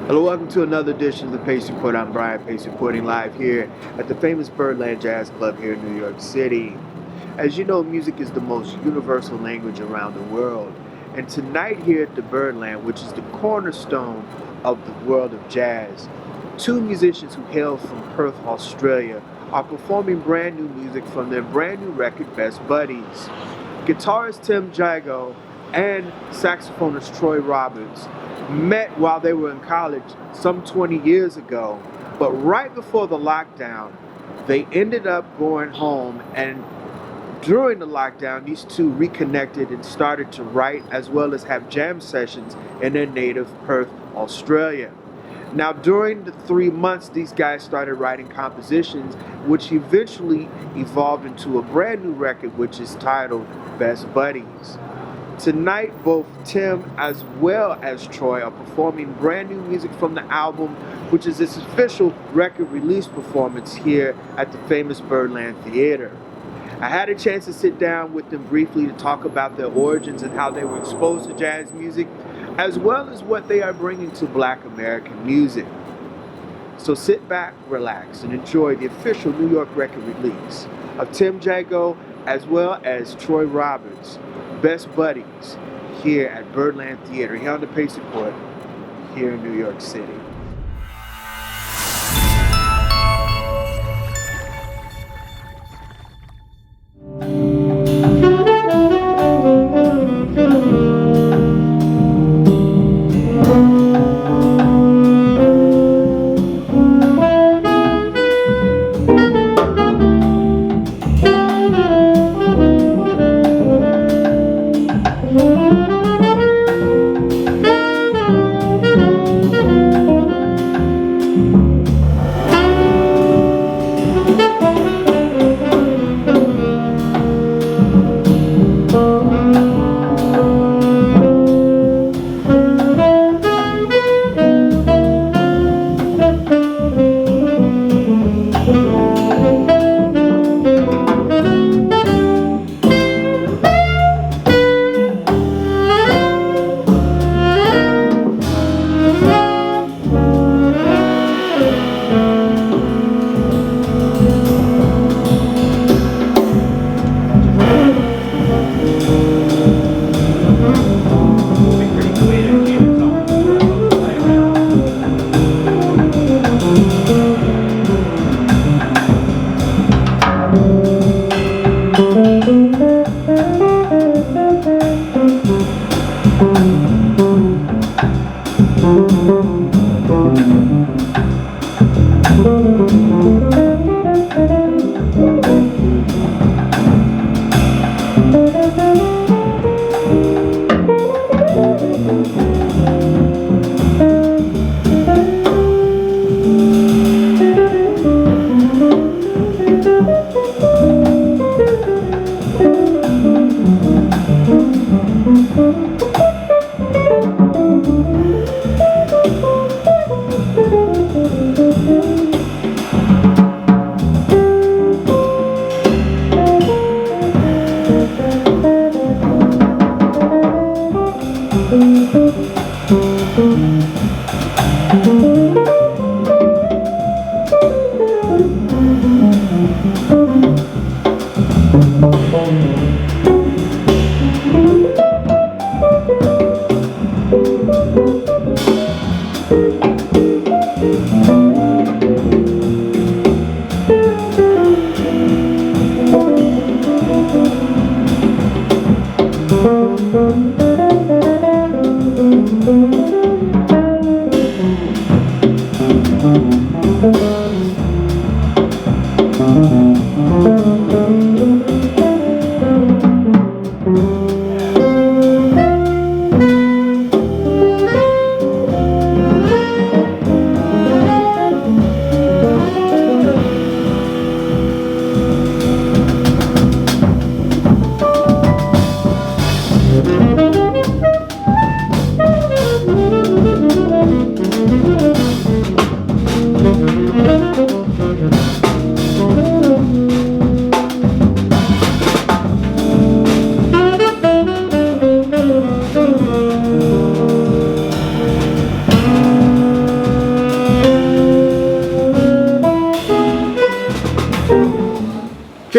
Hello, welcome to another edition of the Pace Report. I'm Brian Pace reporting live here at the famous Birdland Jazz Club here in New York City. As you know, music is the most universal language around the world. And tonight here at the Birdland, which is the cornerstone of the world of jazz, two musicians who hail from Perth, Australia, are performing brand new music from their brand new record, Best Buddies. Guitarist Tim Jago and saxophonist Troy Roberts met while they were in college some 20 years ago, but right before the lockdown, they ended up going home, and during the lockdown, these two reconnected and started to write as well as have jam sessions in their native Perth, Australia. Now, during the 3 months, these guys started writing compositions, which eventually evolved into a brand new record, which is titled Best Buddies. Tonight, both Tim as well as Troy are performing brand new music from the album, which is its official record release performance here at the famous Birdland Theater. I had a chance to sit down with them briefly to talk about their origins and how they were exposed to jazz music, as well as what they are bringing to Black American music. So sit back, relax, and enjoy the official New York record release of Tim Jago as well as Troy Roberts, Best Buddies, here at Birdland Theater, here on the Pace Report, here in New York City.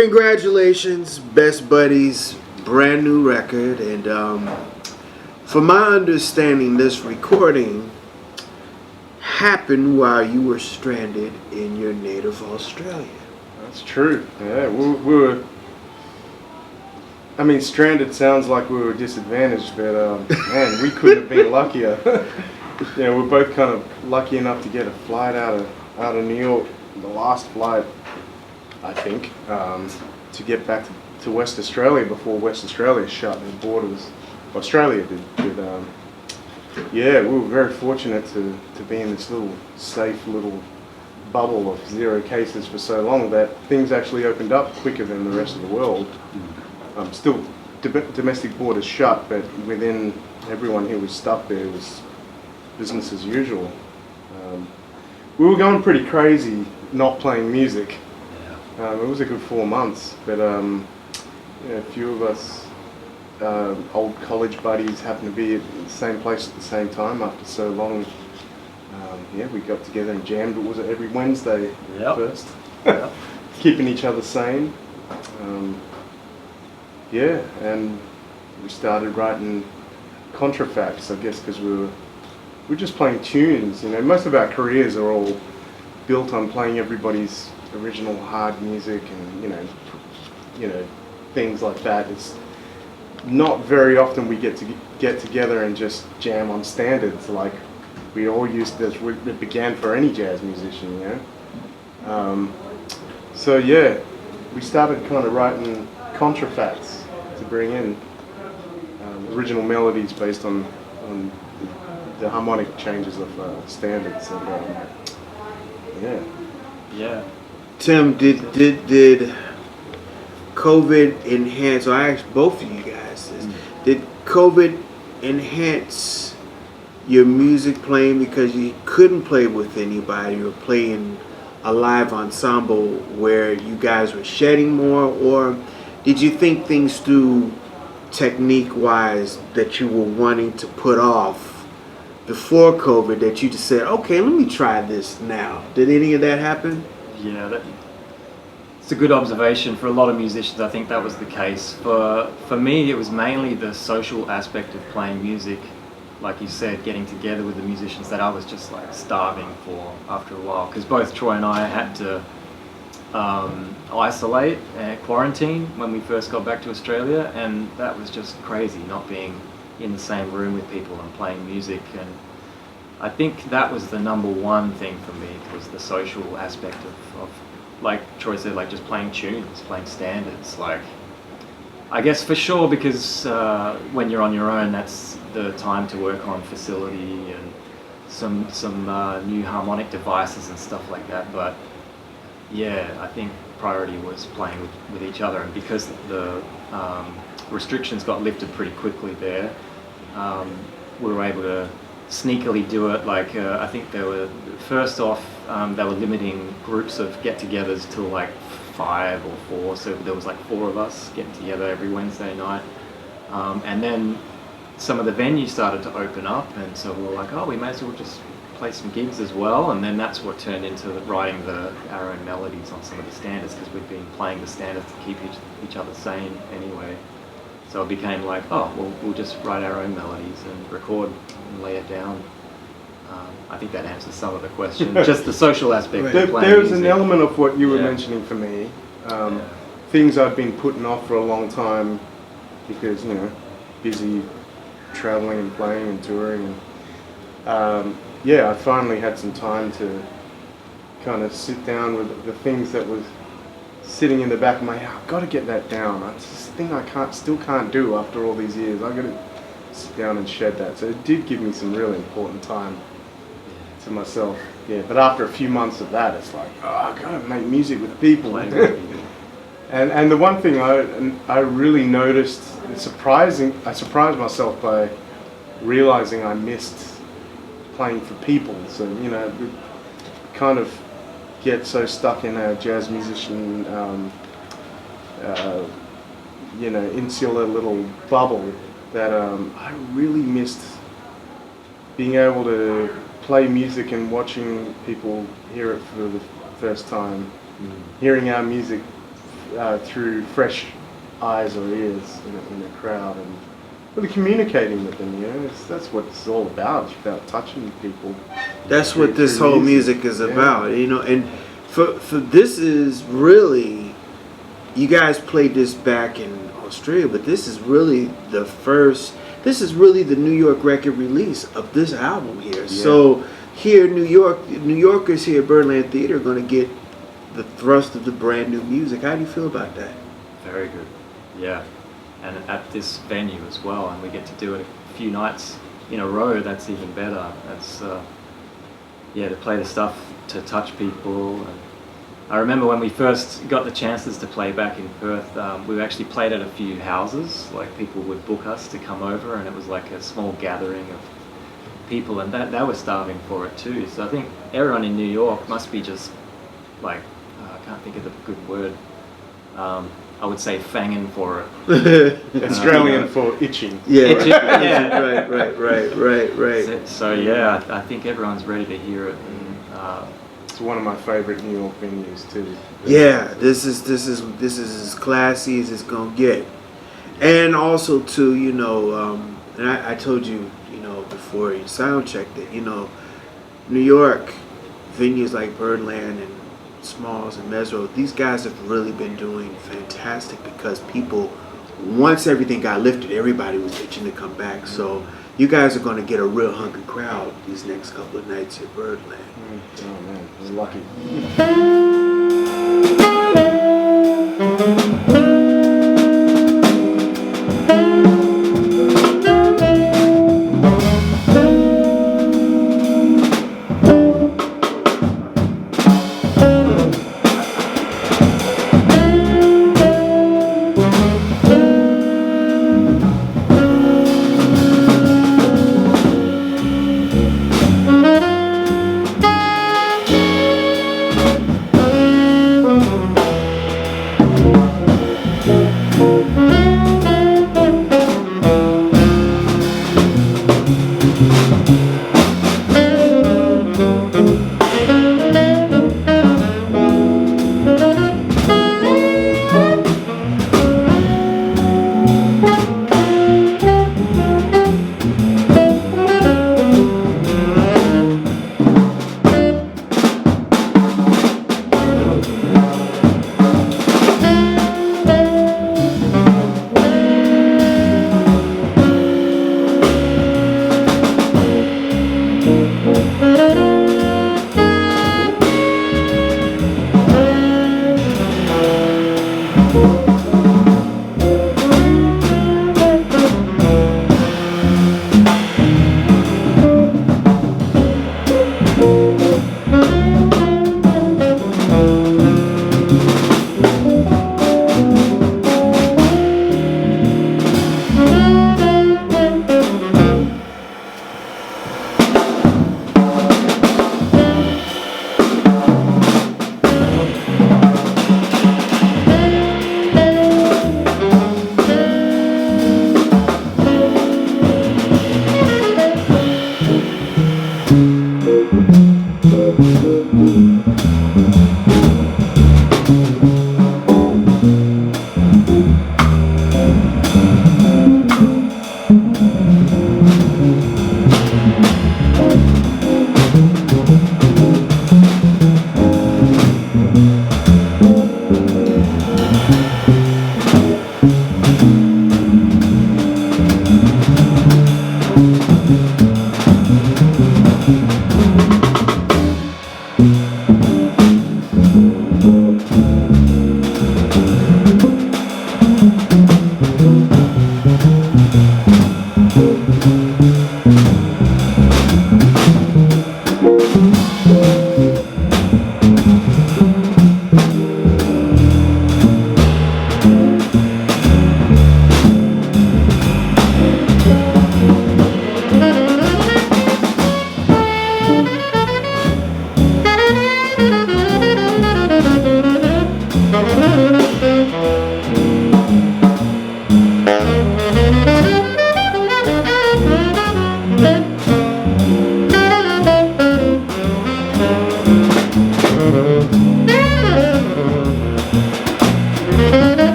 Congratulations, Best Buddies, brand new record. And from my understanding, this recording happened while you were stranded in your native Australia. That's true. Yeah, we were. I mean, stranded sounds like we were disadvantaged, but man, we couldn't have been luckier. Yeah, we're both kind of lucky enough to get a flight out of New York, the last flight, I think, to get back to West Australia before West Australia shut the borders. Australia did. Yeah, we were very fortunate to be in this little safe little bubble of 0 cases for so long that things actually opened up quicker than the rest of the world. Still, domestic borders shut, but within everyone who was stuck there was business as usual. We were going pretty crazy not playing music. It was a good 4 months, but yeah, a few of us old college buddies happened to be at the same place at the same time after so long. Yeah, we got together and jammed. It was every Wednesday first, keeping each other sane. Yeah, and we started writing contrafacts, I guess, because we're just playing tunes. You know, most of our careers are all built on playing everybody's original hard music and you know things like that. It's not very often we get together and just jam on standards like we all used to. It began for any jazz musician, you know. So yeah, we started kind of writing contrafacts to bring in original melodies based on the harmonic changes of standards. And Yeah. Tim, did COVID enhance, or I asked both of you guys this, did COVID enhance your music playing because you couldn't play with anybody or play in a live ensemble where you guys were shedding more, or did you think things through technique-wise that you were wanting to put off before COVID that you just said, okay, let me try this now? Did any of that happen? Yeah, it's a good observation. For a lot of musicians, I think that was the case. For me, it was mainly the social aspect of playing music. Like you said, getting together with the musicians that I was just like starving for after a while. Because both Troy and I had to isolate and quarantine when we first got back to Australia, and that was just crazy, not being in the same room with people and playing music. And I think that was the number one thing for me, was the social aspect of like Troy said, like just playing tunes, playing standards. Like, I guess for sure, because when you're on your own, that's the time to work on facility and some new harmonic devices and stuff like that. But yeah, I think priority was playing with each other, and because the restrictions got lifted pretty quickly there, we were able to sneakily do it. Like I think they were first off, they were limiting groups of get-togethers to like 5 or 4, so there was like 4 of us getting together every Wednesday night, and then some of the venues started to open up, and so we were like, oh, we may as well just play some gigs as well. And then that's what turned into writing our own melodies on some of the standards, because we'd been playing the standards to keep each other sane anyway. So it became like, oh, well, we'll just write our own melodies and record and lay it down. I think that answers some of the question. Just the social aspect of playing There's an music. element of what you were mentioning for me. Things I'd been putting off for a long time because, you know, busy traveling and playing and touring. And, yeah, I finally had some time to kind of sit down with the things that was sitting in the back of my head. I've got to get that down. It's this thing I still can't do after all these years. I've got to sit down and shed that. So it did give me some really important time to myself. Yeah, but after a few months of that, it's like, oh, I've got to make music with people. And the one thing I really noticed, I surprised myself by realizing I missed playing for people. So, you know, we kind of get so stuck in a jazz musician, you know, insular little bubble that I really missed being able to play music and watching people hear it for the first time, hearing our music through fresh eyes or ears in a crowd, and really communicating with them. That's what it's all about. It's about touching people. That's what this whole music is about, And for this is really, you guys played this back in Australia, but this is really the first. This is really the New York record release of this album here. Yeah. So here in New York, New Yorkers here at Birdland Theater are going to get the thrust of the brand new music. How do you feel about that? Very good. Yeah. And at this venue as well, and we get to do it a few nights in a row. That's even better. That's to play the stuff to touch people. And I remember when we first got the chances to play back in Perth, we actually played at a few houses. Like, people would book us to come over, and it was like a small gathering of people, and they were starving for it too. So I think everyone in New York must be just like, I can't think of the good word. I would say fanging for it. Australian for itching. Yeah. Itching, yeah. Right. So yeah, I think everyone's ready to hear it. And, it's one of my favorite New York venues too. Yeah, this is as classy as it's gonna get, and also too, and I told you, before you sound checked that, New York venues like Birdland and Smalls and Mesro, these guys have really been doing fantastic, because people, once everything got lifted, everybody was itching to come back. So you guys are going to get a real hungry crowd these next couple of nights at Birdland. Oh man, we're lucky.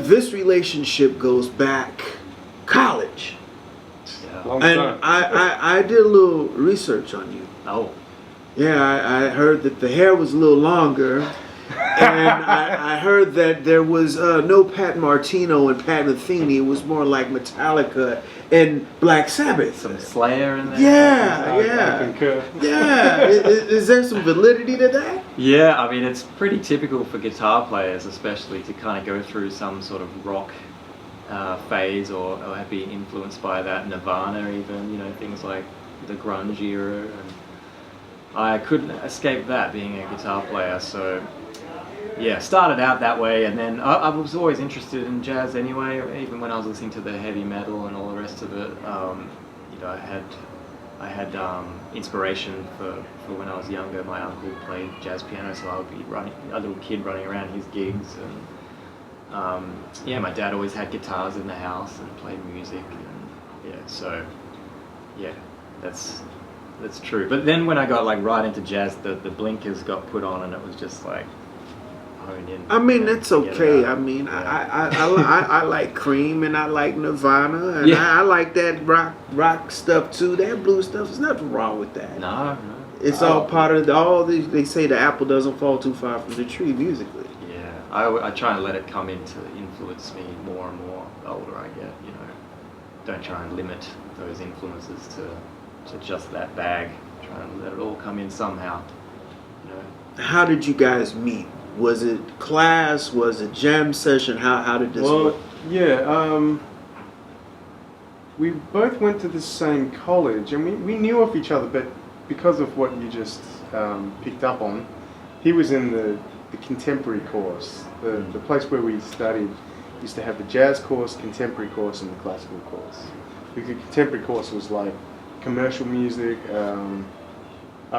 This relationship goes back college. Long And time. I did a little research on you. Oh, Yeah, I heard that the hair was a little longer, and I heard that there was no Pat Martino and Pat Metheny. It was more like Metallica and Black Sabbath. some Slayer in there. Yeah, I yeah, concur. yeah. Is there some validity to that? Yeah, I mean, it's pretty typical for guitar players, especially, to kind of go through some sort of rock phase or be influenced by that. Nirvana, even, you know, things like the grunge era. And I couldn't escape that, being a guitar player. So, yeah, started out that way, and then I was always interested in jazz anyway. Even when I was listening to the heavy metal and all the rest of it, you know, I had inspiration for when I was younger. My uncle played jazz piano, so I would be a little kid running around his gigs, and yeah, my dad always had guitars in the house and played music, and yeah, so yeah, that's true. But then when I got like right into jazz, the blinkers got put on, and it was just like honed in. I mean, that's okay. I mean, Yeah. I like Cream and I like Nirvana and Yeah. I like that rock stuff too. That blues stuff. There's nothing wrong with that. No. It's all part of all these. They say the apple doesn't fall too far from the tree musically. Yeah, I try and let it come in to influence me more and more the older I get, you know. Don't try and limit those influences to just that bag. Try and let it all come in somehow, you know. How did you guys meet? Was it class? Was it jam session? How did this work? Well, yeah, we both went to the same college, and we knew of each other, but because of what you just picked up on, he was in the contemporary course. The place where we studied used to have the jazz course, contemporary course, and the classical course. The contemporary course was like commercial music,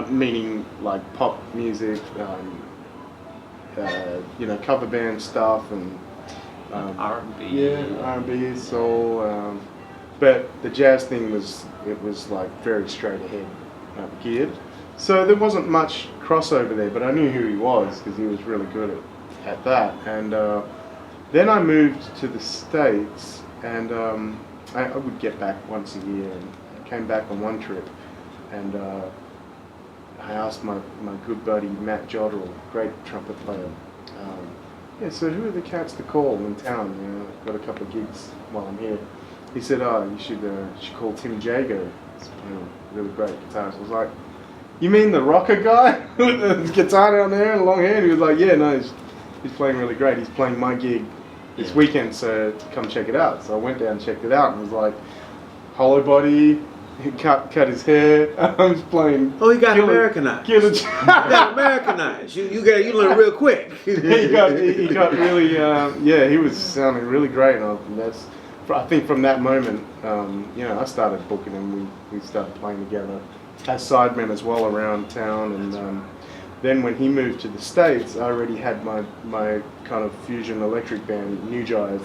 meaning like pop music, you know, cover band stuff, and R&B. yeah, R&B, soul. But the jazz thing was like very straight ahead geared. So there wasn't much crossover there, but I knew who he was because he was really good at that. And then I moved to the States, and I would get back once a year, and I came back on one trip, and I asked my good buddy Matt Jodrell, great trumpet player, yeah, so who are the cats to call in town? You know, I've got a couple of gigs while I'm here. He said, oh, you should call Tim Jago. He's playing a really great guitarist. I was like, you mean the rocker guy with the guitar down there and long hair? And he was like, yeah, no, he's playing really great. He's playing my gig this weekend, so come check it out. So I went down and checked it out, and was like, hollow body, he cut his hair. I was playing. Oh, he got Americanized. He got Americanized. You learned real quick. he got really, yeah, he was sounding really great, and I think from that moment, you know, I started booking him. We started playing together as sidemen as well around town, and then when he moved to the States, I already had my kind of fusion electric band, New Jive,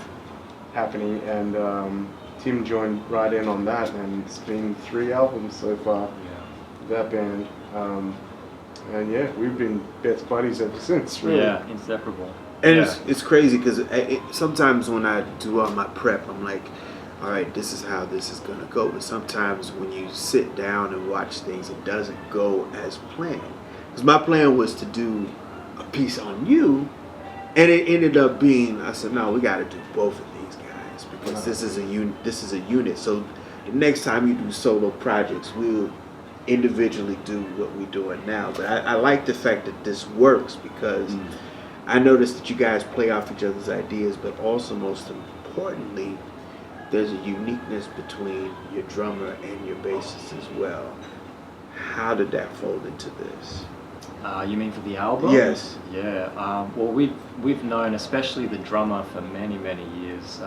happening, and Tim joined right in on that, and it's been 3 albums so far. That band, and yeah, we've been best buddies ever since. Really. Yeah, inseparable. And it's crazy because sometimes when I do all my prep, I'm like, all right, this is how this is gonna go. But sometimes when you sit down and watch things, it doesn't go as planned. Because my plan was to do a piece on you, and it ended up being, I said, no, we got to do both of these guys because this is a unit. So the next time you do solo projects, we'll individually do what we're doing now. But I like the fact that this works because I noticed that you guys play off each other's ideas, but also most importantly, there's a uniqueness between your drummer and your bassist as well. How did that fold into this? You mean for the album? Yes. Yeah. Well, we've known, especially the drummer, for many years.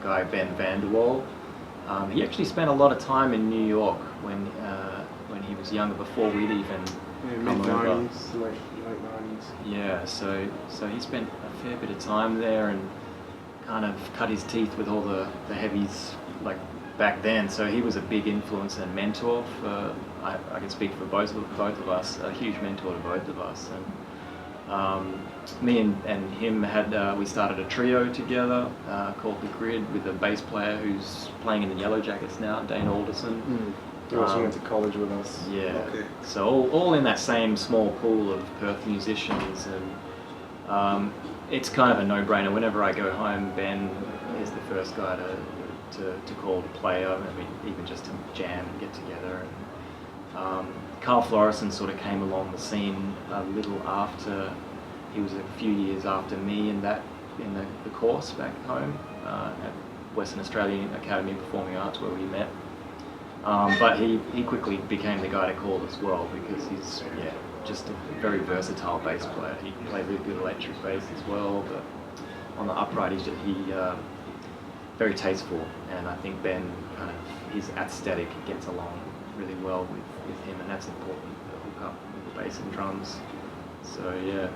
Guy Ben Vanderwall. He actually spent a lot of time in New York when he was younger, before we'd even come over. 90s, late 90s. Yeah, so he spent a fair bit of time there and kind of cut his teeth with all the heavies like back then. So he was a big influence and mentor for, I can speak for both of us, a huge mentor to both of us. And me and him had, we started a trio together called The Grid with a bass player who's playing in the Yellow Jackets now, Dane Alderson. He also went to college with us. Yeah, Okay. so all in that same small pool of Perth musicians, and it's kind of a no-brainer. Whenever I go home, Ben is the first guy to call to play. I mean, even just to jam and get together. And, Carl Florison sort of came along the scene a little after. He was a few years after me in the course back home at Western Australian Academy of Performing Arts, where we met. But he quickly became the guy to call as well, because he's just a very versatile bass player. He can play really good electric bass as well, but on the upright he's very tasteful, and I think Ben kind of, his aesthetic gets along really well with him, and that's important to hook up with the bass and drums. So yeah.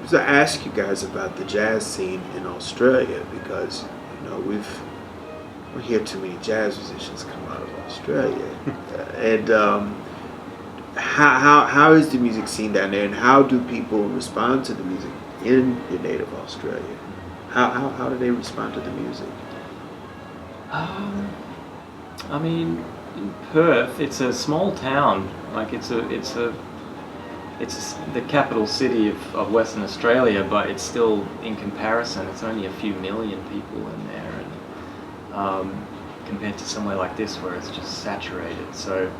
So I ask you guys about the jazz scene in Australia, because we hear too many jazz musicians come out of Australia, and how is the music scene down there, and how do people respond to the music in your native Australia? How do they respond to the music? I mean, in Perth, it's a small town. Like it's the capital city of Western Australia, but it's still, in comparison, it's only a few million people in there, and compared to somewhere like this where it's just saturated. So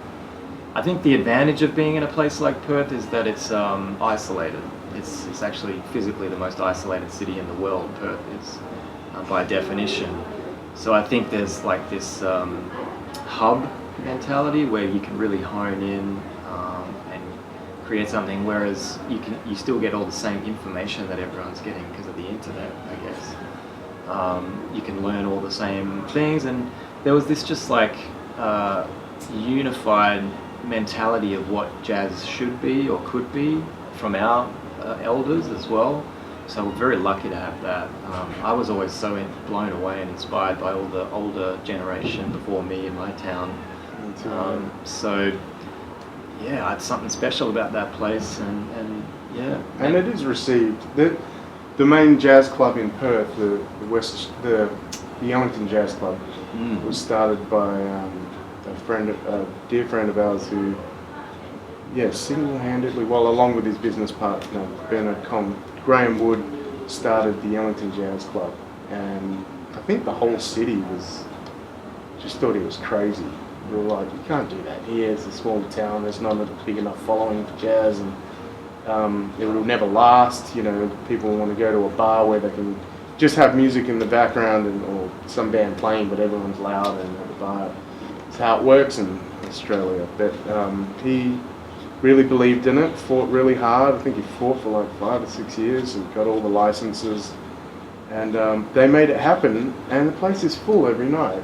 I think the advantage of being in a place like Perth is that it's isolated. It's actually physically the most isolated city in the world, Perth is, by definition. So I think there's like this hub mentality where you can really hone in and create something, whereas you still get all the same information that everyone's getting because of the internet, I guess. You can learn all the same things, and there was this just like unified mentality of what jazz should be or could be from our elders as well. So we're very lucky to have that. I was always so blown away and inspired by all the older generation before me in my town. So yeah, it's something special about that place, and yeah. And it is received. The main jazz club in Perth, the Ellington Jazz Club, was started by a dear friend of ours who, single-handedly, along with his business partner Bernard Graham Wood, started the Ellington Jazz Club, and I think the whole city just thought he was crazy. We were like, you can't do that here. It's a small town. There's not a big enough following for jazz, and it will never last. People want to go to a bar where they can just have music in the background or some band playing, but everyone's loud and at the bar. It's how it works in Australia. But he really believed in it, fought really hard. I think he fought for like 5 or 6 years and got all the licenses. And they made it happen, and the place is full every night.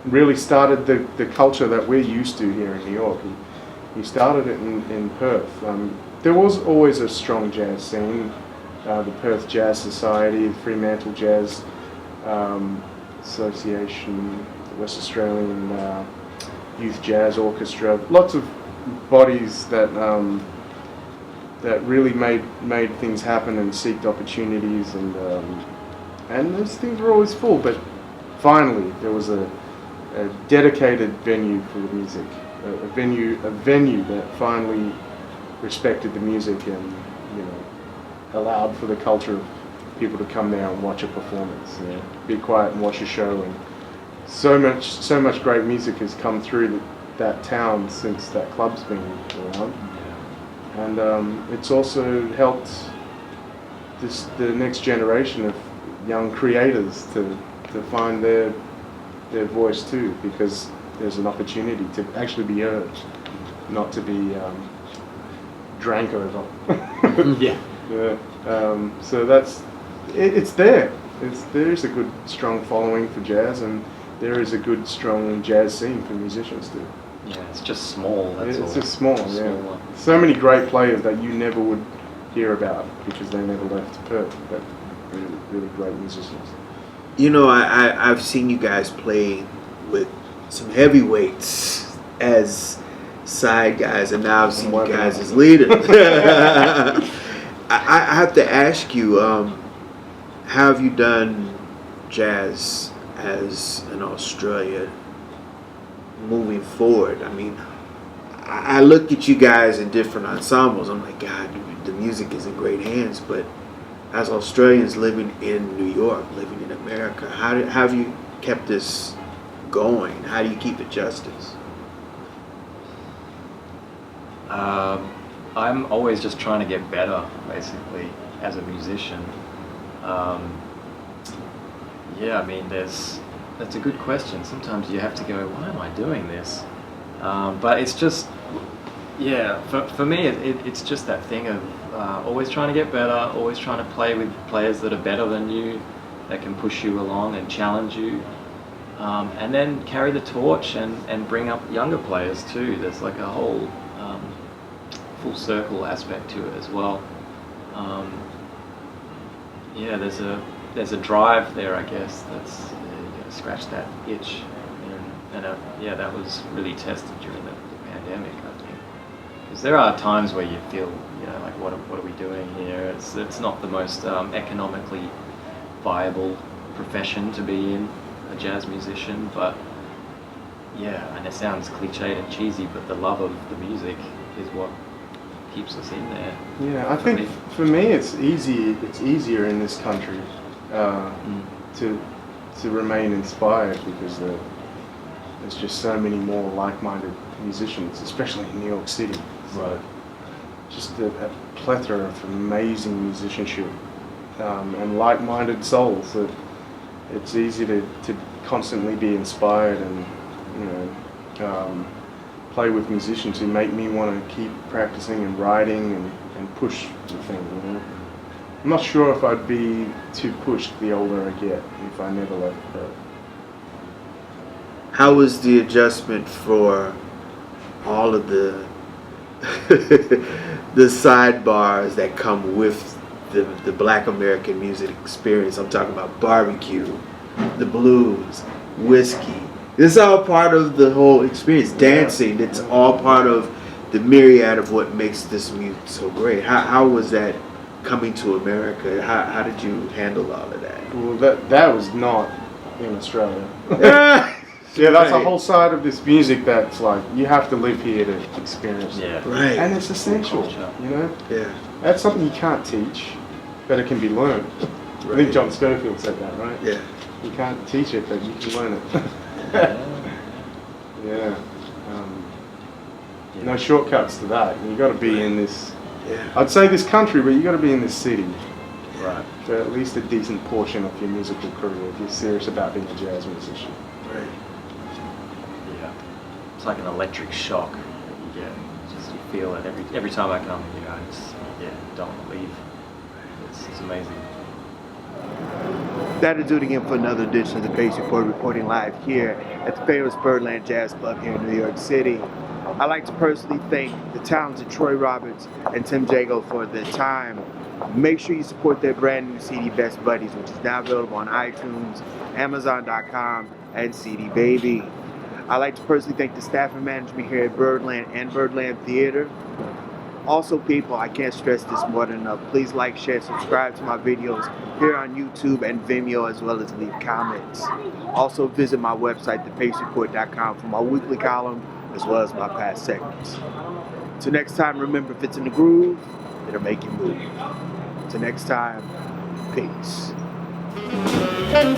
Really started the culture that we're used to here in New York. He started it in Perth. There was always a strong jazz scene. The Perth Jazz Society, the Fremantle Jazz Association, the West Australian Youth Jazz Orchestra, lots of bodies that really made things happen and seeked opportunities, and those things were always full. But finally, there was a dedicated venue for the music, a venue that finally respected the music and allowed for the culture of people to come there and watch a performance, be quiet and watch a show. And so much great music has come through that town since that club's been around, and it's also helped the next generation of young creators to find their voice too, because there's an opportunity to actually be heard, not to be drank over. So it's there. There is a good strong following for jazz, and there is a good strong jazz scene for musicians too. Yeah, it's just small. That's it's all. just small. Yeah. So many great players that you never would hear about because they never left Perth, but really, really great musicians. I've seen you guys play with some heavyweights as side guys, and now I've seen you guys as leaders. I have to ask you, how have you done jazz as an Australian moving forward? I mean, I look at you guys in different ensembles. I'm like, God, the music is in great hands. But as Australians living in New York, living in America, how have you kept this going? How do you keep it justice? I'm always just trying to get better, basically, as a musician. I mean, that's a good question. Sometimes you have to go, why am I doing this? But it's just, for me, it's just that thing of always trying to get better, always trying to play with players that are better than you, that can push you along and challenge you. And then carry the torch and bring up younger players too. There's like a whole full circle aspect to it as well. There's a drive there, I guess, that's scratch that itch, and that was really tested during the pandemic, I think, because there are times where you feel, like what are we doing here? It's not the most economically viable profession to be in, a jazz musician, but and it sounds cliched and cheesy, but the love of the music is what keeps us in there. Yeah, I think for me it's easier in this country to remain inspired, because there's just so many more like-minded musicians, especially in New York City. Right. Just a plethora of amazing musicianship and like-minded souls that it's easy to constantly be inspired and play with musicians who make me want to keep practicing and writing and push the thing. I'm not sure if I'd be too pushed the older I get if I never left Perth. How was the adjustment for all of the the sidebars that come with the Black American music experience? I'm talking about barbecue, the blues, whiskey. This is all part of the whole experience. Dancing, it's all part of the myriad of what makes this music so great. How was that coming to America? How did you handle all of that? Well, that was not in Australia. Yeah, that's a whole side of this music that's like, you have to live here to experience it. Right. And it's essential, Yeah. That's something you can't teach, but it can be learned. Right. I think John Schofield said that, right? Yeah. You can't teach it, but you can learn it. Yeah. No shortcuts to that. You got to be in this. Yeah. I'd say this country, but you got to be in this city. Right. For at least a decent portion of your musical career if you're serious about being a jazz musician. Right. Yeah. It's like an electric shock that you get. Just you feel it every time I come here. I just don't want to leave. It's amazing. That'll do it again for another edition of the Pace Report, reporting live here at the famous Birdland Jazz Club here in New York City. I'd like to personally thank the talented Troy Roberts and Tim Jago for their time. Make sure you support their brand new CD, Best Buddies, which is now available on iTunes, Amazon.com, and CD Baby. I'd like to personally thank the staff and management here at Birdland and Birdland Theater. Also, people, I can't stress this more than enough. Please like, share, subscribe to my videos here on YouTube and Vimeo, as well as leave comments. Also, visit my website, thepacereport.com, for my weekly column, as well as my past segments. Till next time, remember, if it's in the groove, it'll make you move. Till next time, peace. Thank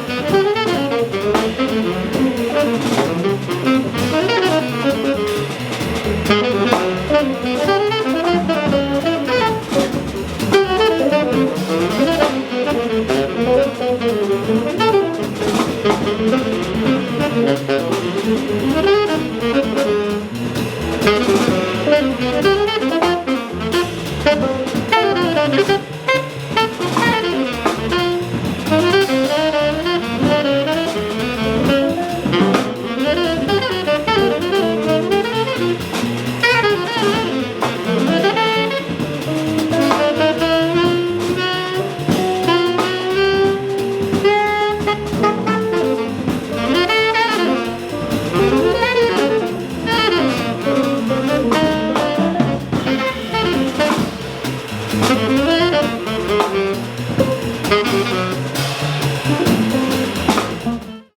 you.